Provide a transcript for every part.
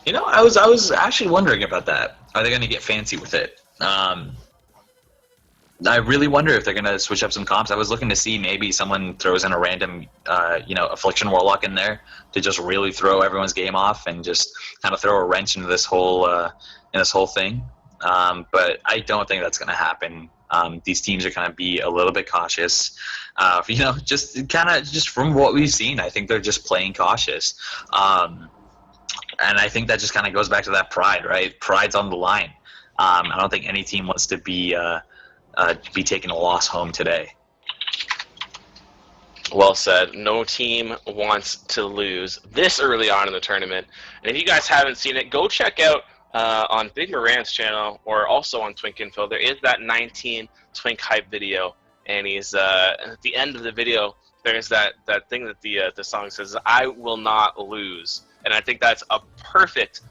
You know, I was actually wondering about that. Are they going to get fancy with it? I really wonder if they're going to switch up some comps. I was looking to see maybe someone throws in a random, Affliction Warlock in there to just really throw everyone's game off and just kind of throw a wrench into this whole thing. But I don't think that's going to happen. These teams are going to be a little bit cautious. Just from what we've seen, I think they're just playing cautious. And I think that just kind of goes back to that pride, right? Pride's on the line. I don't think any team wants to be taking a loss home today. Well said. No team wants to lose this early on in the tournament. And if you guys haven't seen it, go check out on Big Moran's channel or also on Twink Info. There is that 19 Twink hype video, and he's at the end of the video. There's that thing that the song says, "I will not lose," and I think that's a perfect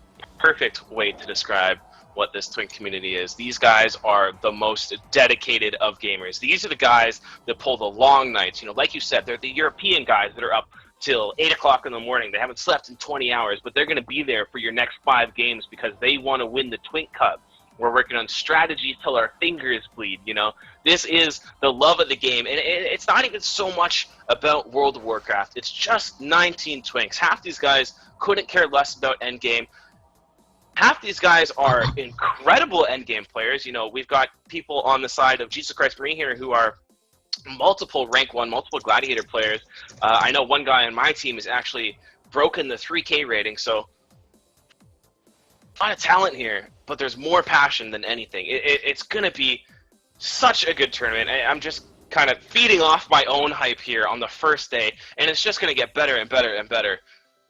way to describe what this Twink community is. These guys are the most dedicated of gamers. These are the guys that pull the long nights. You know, like you said, they're the European guys that are up till 8 o'clock in the morning. They haven't slept in 20 hours, but they're going to be there for your next 5 games because they want to win the Twink Cup. We're working on strategies till our fingers bleed, you know. This is the love of the game, and it's not even so much about World of Warcraft. It's just 19 Twinks. Half these guys couldn't care less about endgame. Half these guys are incredible endgame players. You know, we've got people on the side of Jesus Christ Marine here who are multiple rank 1, multiple gladiator players. I know one guy on my team has actually broken the 3K rating, so a lot of talent here, but there's more passion than anything. It's going to be such a good tournament. I'm just kind of feeding off my own hype here on the first day, and it's just going to get better and better and better.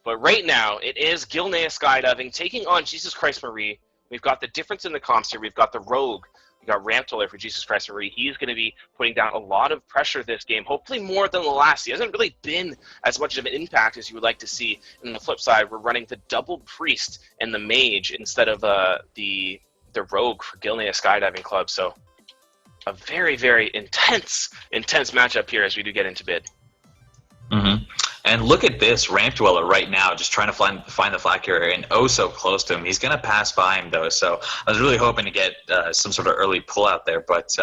But right now, it is Gilnea Skydiving taking on Jesus Christ Marie. We've got the difference in the comps here. We've got the Rogue. We've got Rampdweller for Jesus Christ Marie. He's going to be putting down a lot of pressure this game, hopefully more than the last. He hasn't really been as much of an impact as you would like to see. And on the flip side, we're running the double Prîêst and the Mage instead of the Rogue for Gilnea Skydiving Club. So a very, very intense matchup here as we do get into bid. Mm-hmm. And look at this Rampdweller right now, just trying to find the flag carrier, and oh so close to him. He's going to pass by him, though, so I was really hoping to get some sort of early pull out there, but,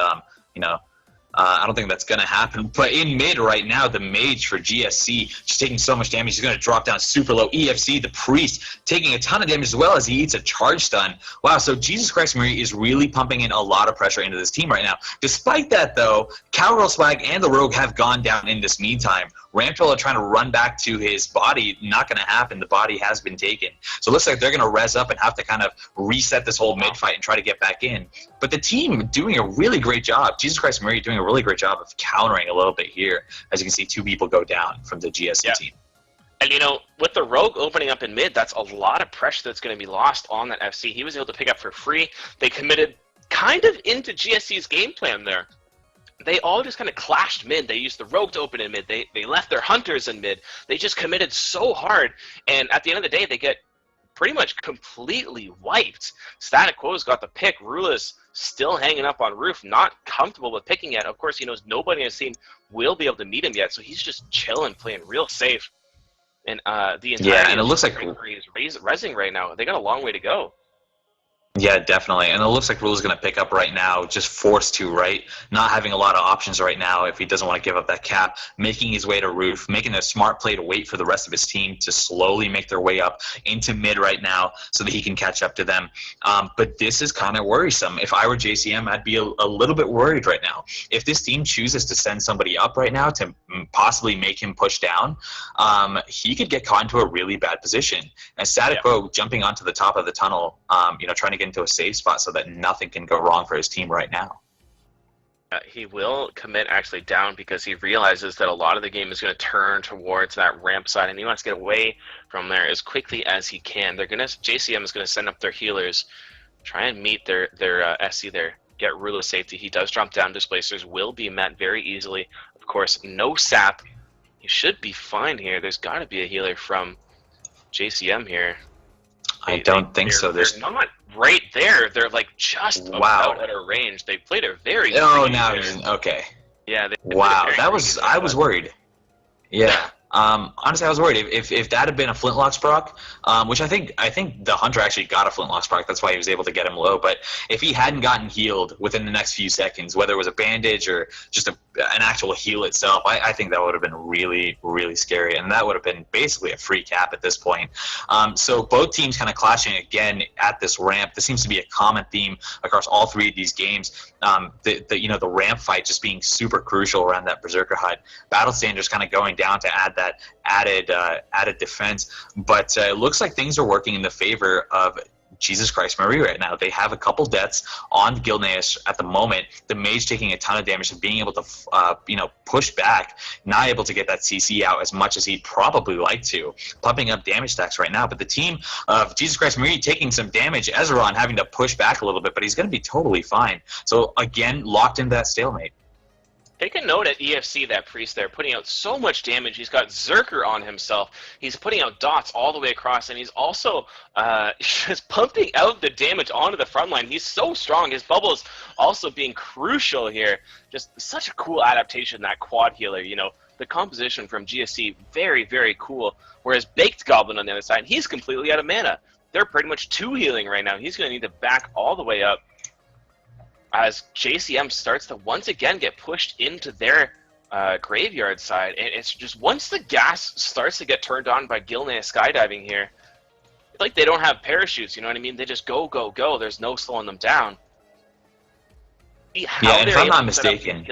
I don't think that's going to happen. But in mid right now, the Mage for GSC just taking so much damage. He's going to drop down super low. EFC, the Prîêst, taking a ton of damage as well as he eats a charge stun. Wow, so Jesus Christ Marie is really pumping in a lot of pressure into this team right now. Despite that, though, Cowgirlswag and the Rogue have gone down in this meantime. Rampdweller trying to run back to his body, not going to happen. The body has been taken. So it looks like they're going to res up and have to kind of reset this whole mid-fight and try to get back in. But the team doing a really great job. Jesus Christ Marie doing a really great job of countering a little bit here. As you can see, 2 people go down from the GSC team. And, you know, with the Rogue opening up in mid, that's a lot of pressure that's going to be lost on that FC. He was able to pick up for free. They committed kind of into GSC's game plan there. They all just kind of clashed mid. They used the Rogue to open in mid. They left their Hunters in mid. They just committed so hard. And at the end of the day, they get pretty much completely wiped. Staticquo's got the pick. Roulaa's still hanging up on roof, not comfortable with picking yet. Of course, he knows nobody in his team will be able to meet him yet, so he's just chilling, playing real safe. And the entire and it looks like he's rezzing right now. They got a long way to go. Yeah, definitely. And it looks like Roulaa's going to pick up right now, just forced to, right? Not having a lot of options right now if he doesn't want to give up that cap, making his way to roof, making a smart play to wait for the rest of his team to slowly make their way up into mid right now so that he can catch up to them. But this is kind of worrisome. If I were JCM, I'd be a little bit worried right now. If this team chooses to send somebody up right now to possibly make him push down, he could get caught into a really bad position. And Staticquo jumping onto the top of the tunnel, trying to get into a safe spot so that nothing can go wrong for his team right now. He will commit actually down because he realizes that a lot of the game is going to turn towards that ramp side, and he wants to get away from there as quickly as he can. JCM is going to send up their healers, try and meet their SC there, get Roulaa safety. He does drop down. Displacers will be met very easily. Of course, no sap. He should be fine here. There's got to be a healer from JCM here. I don't think so. They're not right there. They're like just about at a range. They played a very now he's okay. Yeah. Wow, I was worried. Yeah, Honestly, I was worried if that had been a Flintlocks proc, which I think the Hunter actually got a Flintlocks proc. That's why he was able to get him low. But if he hadn't gotten healed within the next few seconds, whether it was a bandage or just an actual heal itself, I think that would have been really, really scary, and that would have been basically a free cap at this point. So both teams kind of clashing again at this ramp. This seems to be a common theme across all three of these games. The ramp fight just being super crucial around that Berserker hut. Battle Standards kind of going down to add that added defense, but it looks like things are working in the favor of Jesus Christ Marie right now. They have a couple deaths on Gilneas at the moment. The Mage taking a ton of damage and being able to push back, not able to get that CC out as much as he'd probably like to, pumping up damage stacks right now. But the team of Jesus Christ Marie taking some damage, Ezeron having to push back a little bit, but he's going to be totally fine. So again, locked into that stalemate. Take a note at EFC, that Prîêst there, putting out so much damage. He's got Zerker on himself. He's putting out dots all the way across, and he's also just pumping out the damage onto the front line. He's so strong. His bubbles also being crucial here. Just such a cool adaptation, that quad healer. You know, the composition from GSC, very, very cool. Whereas Bakedgoblin on the other side, he's completely out of mana. They're pretty much two healing right now. He's going to need to back all the way up as JCM starts to once again get pushed into their graveyard side. And it's just once the gas starts to get turned on by Gilneas skydiving here, it's like they don't have parachutes, you know what I mean? They just go, go, go. There's no slowing them down. Yeah, and if I'm not mistaken,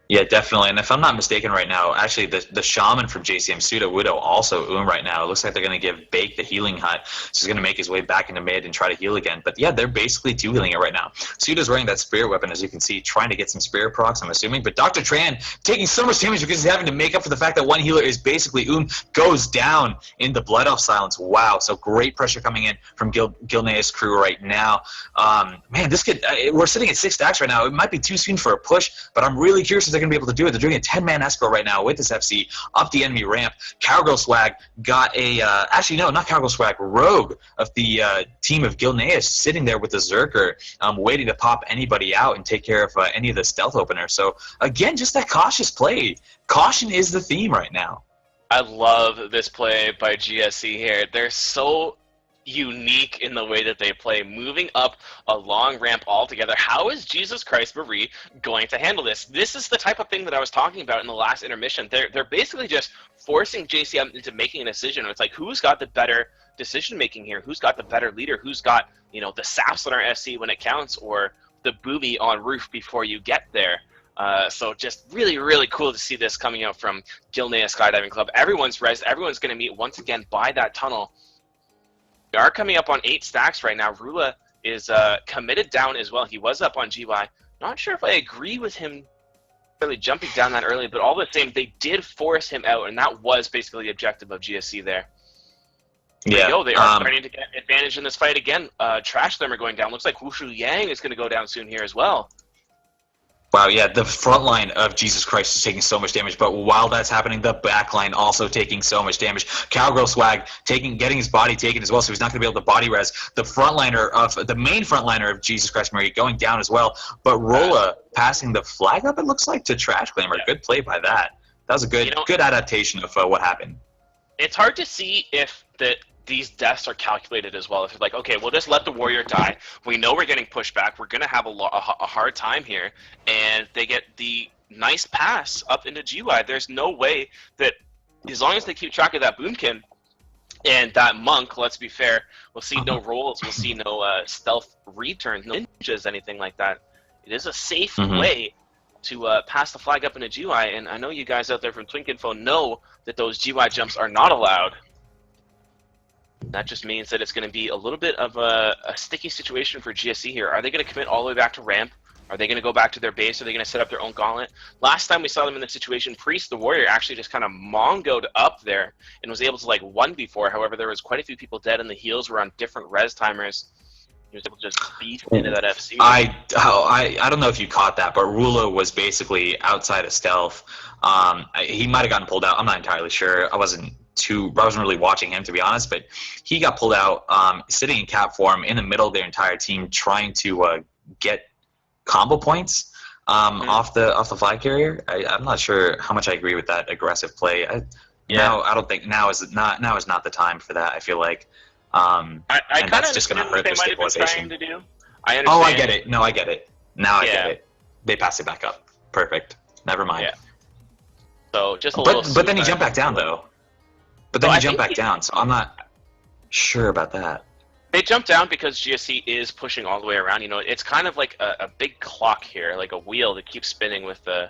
yeah, definitely. And if I'm not mistaken right now, actually the Shaman from JCM, Sudowoodoxo, also right now. It looks like they're going to give Bake the healing hut. So he's going to make his way back into mid and try to heal again. But yeah, they're basically two healing it right now. Sudo's wearing that spirit weapon, as you can see, trying to get some spirit procs, I'm assuming. But Dr. Tran taking so much damage because he's having to make up for the fact that one healer is basically goes down in the Blood Elf silence. Wow, so great pressure coming in from Gilneas' crew right now. Man, this could, we're sitting at 6 stacks right now. It might be too soon for a push, but I'm really curious if they're going to be able to do it. They're doing a 10-man escrow right now with this FC up the enemy ramp. Cowgirlswag got a actually no, not Cowgirlswag, Rogue of the team of Gilneas sitting there with the Zerker, waiting to pop anybody out and take care of any of the stealth opener. So again, just that cautious play. Caution is the theme right now. I love this play by GSC here. They're so unique in the way that they play, moving up a long ramp altogether. How is Jesus Christ Marie going to handle this? This is the type of thing that I was talking about in the last intermission. They're basically just forcing JCM into making a decision. It's like, who's got the better decision making here? Who's got the better leader? Who's got, you know, the saps on our FC when it counts, or the Boomie on roof before you get there? So just really, really cool to see this coming out from Gilneas Skydiving Club. Everyone's res. Everyone's going to meet once again by that tunnel. We are coming up on 8 stacks right now. Roulaa is committed down as well. He was up on GY. Not sure if I agree with him really jumping down that early, but all the same, they did force him out, and that was basically the objective of GSC there. There you go. They are starting to get advantage in this fight again. Trashglamour going down. Looks like Wuxueyangx is going to go down soon here as well. Wow, yeah, the front line of Jesus Christ is taking so much damage, but while that's happening, the back line also taking so much damage. Cowgirlswag getting his body taken as well, so he's not going to be able to body res. The main front liner of Jesus Christ Marie going down as well, but Roulaa passing the flag up, it looks like, to Trashglamour. Yeah. Good play by that. That was a good adaptation of what happened. It's hard to see if these deaths are calculated as well. If it's like, okay, we'll just let the warrior die. We know we're getting pushed back. We're going to have a hard time here. And they get the nice pass up into GY. There's no way that, as long as they keep track of that Boomkin and that Monk, let's be fair, we'll see no rolls. We'll see no stealth returns, no ninjas, anything like that. It is a safe way to pass the flag up into GY. And I know you guys out there from Twink Info know that those GY jumps are not allowed. That just means that it's going to be a little bit of a sticky situation for GSC here. Are they going to commit all the way back to ramp? Are they going to go back to their base? Are they going to set up their own gauntlet? Last time we saw them in this situation, Prîêst the warrior actually just kind of mongoed up there and was able to like 1v4. However, there was quite a few people dead and the heals were on different res timers. He was able to just beat into that FC. I don't know if you caught that, but Roulaa was basically outside of stealth. He might have gotten pulled out. I'm not entirely sure. I wasn't really watching him, to be honest, but he got pulled out, sitting in cap form in the middle of their entire team, trying to get combo points. off the flag carrier. I'm not sure how much I agree with that aggressive play. Now I don't think now is not the time for that. I feel like, I and that's just going to hurt their stabilization. To do. I understand. Oh, I get it. No, I get it. Now I get it. They pass it back up. Perfect. Never mind. Yeah. So just a little. But then he jumped back down though. But then he jumped back down, so I'm not sure about that. They jump down because GSC is pushing all the way around. You know, it's kind of like a big clock here, like a wheel that keeps spinning with the,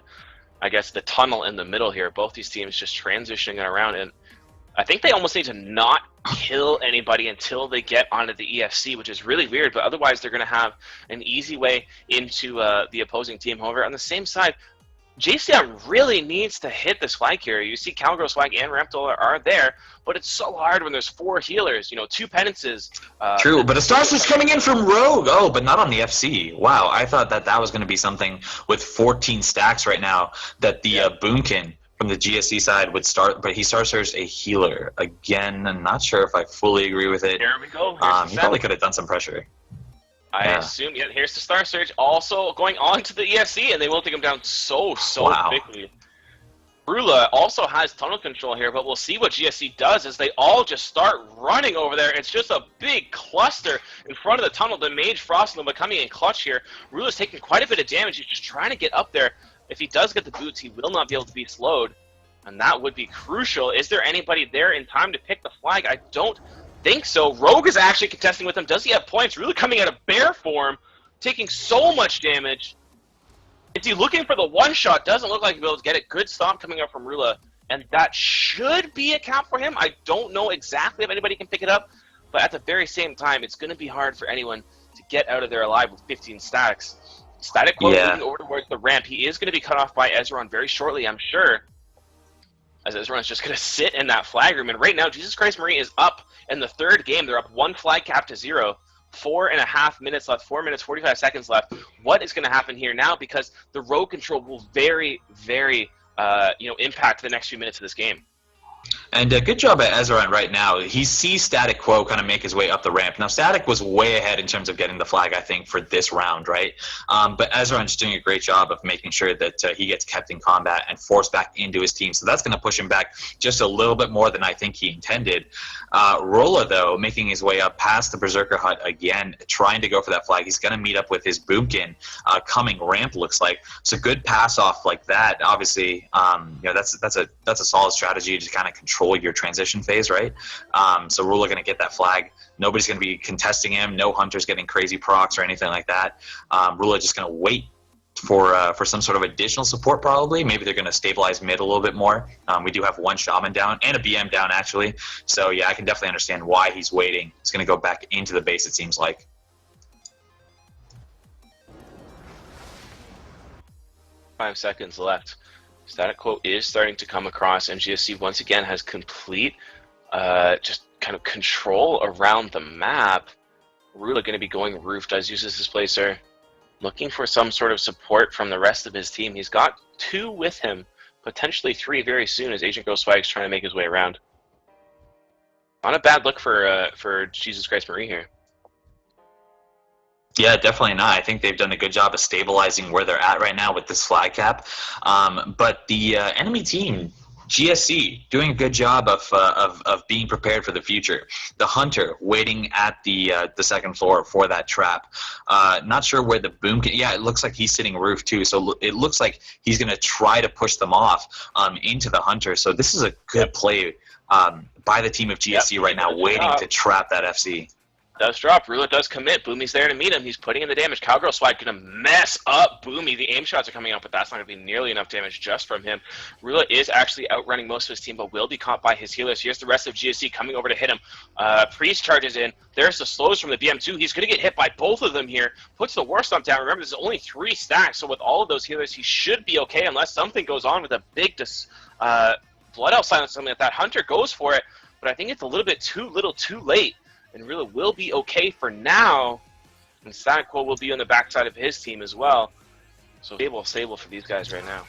I guess, the tunnel in the middle here. Both these teams just transitioning around, and I think they almost need to not kill anybody until they get onto the EFC, which is really weird, but otherwise they're going to have an easy way into the opposing team. However, on the same side, JCI really needs to hit this flag carrier. You see Cowgirlswag and Rampdweller are there, but it's so hard when there's 4 healers, you know, 2 penances. True, but a Star Search coming in from Rogue. Oh, but not on the FC. Wow, I thought that was going to be something with 14 stacks right now, that the Boomkin from the GSC side would start, but he Star Searched a healer. Again, I'm not sure if I fully agree with it. Here we go. He probably could have done some pressure. I assume, here's the Star Surge also going on to the EFC, and they will take him down so quickly. Roulaa also has tunnel control here, but we'll see what GSC does as they all just start running over there. It's just a big cluster in front of the tunnel. The Mage, Frost, and coming in clutch here. Roulaa's taking quite a bit of damage. He's just trying to get up there. If he does get the boots, he will not be able to be slowed, and that would be crucial. Is there anybody there in time to pick the flag? I don't think so. Rogue is actually contesting with him. Does he have points? Really coming out of bear form, taking so much damage. Is he looking for the one shot? Doesn't look like he'll be able to get it. Good stomp coming up from Roulaa, and that should be a count for him. I don't know exactly if anybody can pick it up, but at the very same time, it's going to be hard for anyone to get out of there alive with 15 stacks. Staticquo moving over towards the ramp. He is going to be cut off by Ezeron very shortly, I'm sure, as Ezeron's just going to sit in that flag room. And right now, Jesus Christ Marie is up in the 3rd game. They're up 1 flag cap to 0. 4.5 minutes left. 4 minutes, 45 seconds left. What is going to happen here now? Because the rogue control will very impact the next few minutes of this game. And good job at Ezeron right now. He sees Staticquo kind of make his way up the ramp. Now, Static was way ahead in terms of getting the flag, I think, for this round, right? But Ezeron's doing a great job of making sure that he gets kept in combat and forced back into his team. So that's going to push him back just a little bit more than I think he intended. Roulaa, though, making his way up past the Berserker Hut again, trying to go for that flag. He's going to meet up with his Boomkin coming ramp, looks like. So good pass off like that. Obviously, that's a solid strategy to kind of control your transition phase, right? So Roulaa going to get that flag. Nobody's going to be contesting him. No Hunters getting crazy procs or anything like that. Roulaa just going to wait for some sort of additional support, probably. Maybe they're going to stabilize mid a little bit more. We do have 1 Shaman down and a BM down, actually. So yeah, I can definitely understand why he's waiting. He's going to go back into the base, it seems like. Five seconds left. Staticquo is starting to come across, and GSC once again has complete just kind of control around the map. Roulaa going to be going roof, does use his displacer. Looking for some sort of support from the rest of his team. He's got 2 with him, potentially 3 very soon as Azngirlswag is trying to make his way around. Not a bad look for Jesus Christ Marie here. Yeah, definitely not. I think they've done a good job of stabilizing where they're at right now with this flag cap. But the enemy team, GSC, doing a good job of being prepared for the future. The Hüntër waiting at the 2nd floor for that trap. Not sure where the boom can. Yeah, it looks like he's sitting roof too. So it looks like he's going to try to push them off into the Hüntër. So this is a good play by the team of GSC right now, waiting to trap that FC. Does drop. Roulaa does commit. Boomie's there to meet him. He's putting in the damage. Cowgirlswag going to mess up Boomie. The aim shots are coming out, but that's not going to be nearly enough damage just from him. Roulaa is actually outrunning most of his team, but will be caught by his healers. Here's the rest of GSC coming over to hit him. Prîêst charges in. There's the slows from the BM2. He's going to get hit by both of them here. Puts the war stomp down. Remember, there's only 3 stacks, so with all of those healers, he should be okay unless something goes on with a big blood elf silence, something like that. Hüntër goes for it, but I think it's a little bit too late. And Roulaa will be okay for now, and Staticquo will be on the backside of his team as well. So stable for these guys right now.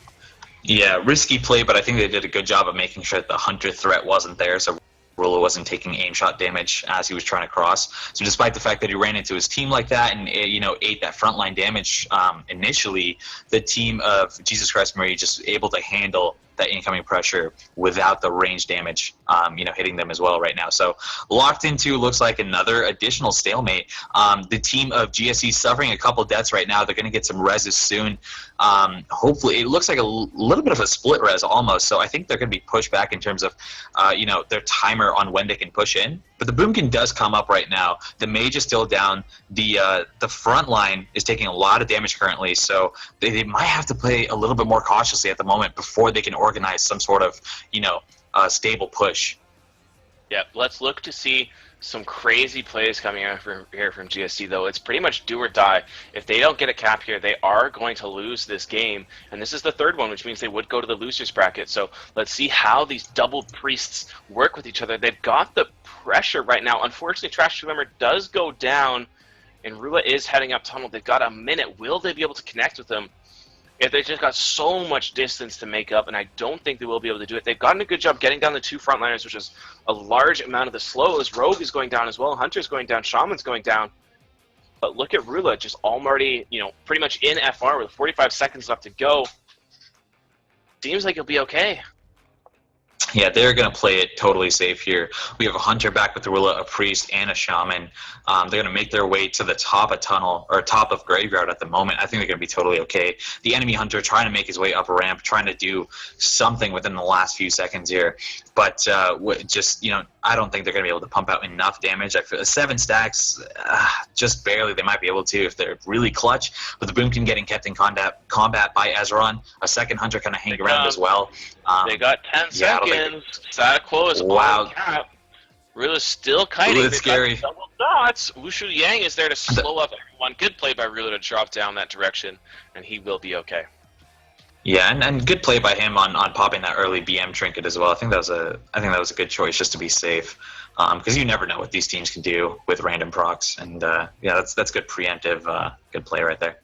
Yeah, risky play, but I think they did a good job of making sure that the Hüntër threat wasn't there. So Roulaa wasn't taking aim shot damage as he was trying to cross. So despite the fact that he ran into his team like that and ate that frontline damage initially, the team of Jesus Christ Marie just able to handle that incoming pressure without the range damage, hitting them as well right now. So locked into looks like another additional stalemate. The team of GSE suffering a couple deaths right now. They're going to get some reses soon. Hopefully, it looks like a little bit of a split res almost. So I think they're going to be pushed back in terms of, their timer on when they can push in. But the Boomkin does come up right now. The Mage is still down. The front line is taking a lot of damage currently. So they might have to play a little bit more cautiously at the moment before they can organize some sort of, stable push. Yep, let's look to see some crazy plays coming out from GSC, though. It's pretty much do or die. If they don't get a cap here, they are going to lose this game. And this is the third one, which means they would go to the losers bracket. So let's see how these double priests work with each other. They've got the pressure right now. Unfortunately, Trashglamour does go down, and Roulaa is heading up tunnel. They've got a minute. Will they be able to connect with them? If they just got so much distance to make up, and I don't think they will be able to do it. They've gotten a good job getting down the two frontliners, which is a large amount of the slows. Rogue is going down as well. Hünter's going down. Shaman's going down. But look at Roulaa, just already, pretty much in FR with 45 seconds left to go. Seems like he'll be okay. Yeah, they're going to play it totally safe here. We have a Hüntër back with the Roulaa, a Priest, and a Shaman. They're going to make their way to the top of tunnel, or top of Graveyard at the moment. I think they're going to be totally okay. The enemy Hüntër trying to make his way up a ramp, trying to do something within the last few seconds here. But I don't think they're going to be able to pump out enough damage. I feel 7 stacks, just barely. They might be able to if they're really clutch. But the Boomkin getting kept in combat by Ezeron. A second Hüntër kind of hanging around as well. They got 10 seconds. Staticquo is on cap. Roulaa's still kiting. Roulaa's scary. Double dots. Wuxueyangx is there to slow up everyone. Good play by Roulaa to drop down that direction, and he will be okay. Yeah, and good play by him on popping that early BM trinket as well. I think that was a good choice just to be safe, because you never know what these teams can do with random procs. And that's good preemptive, good play right there.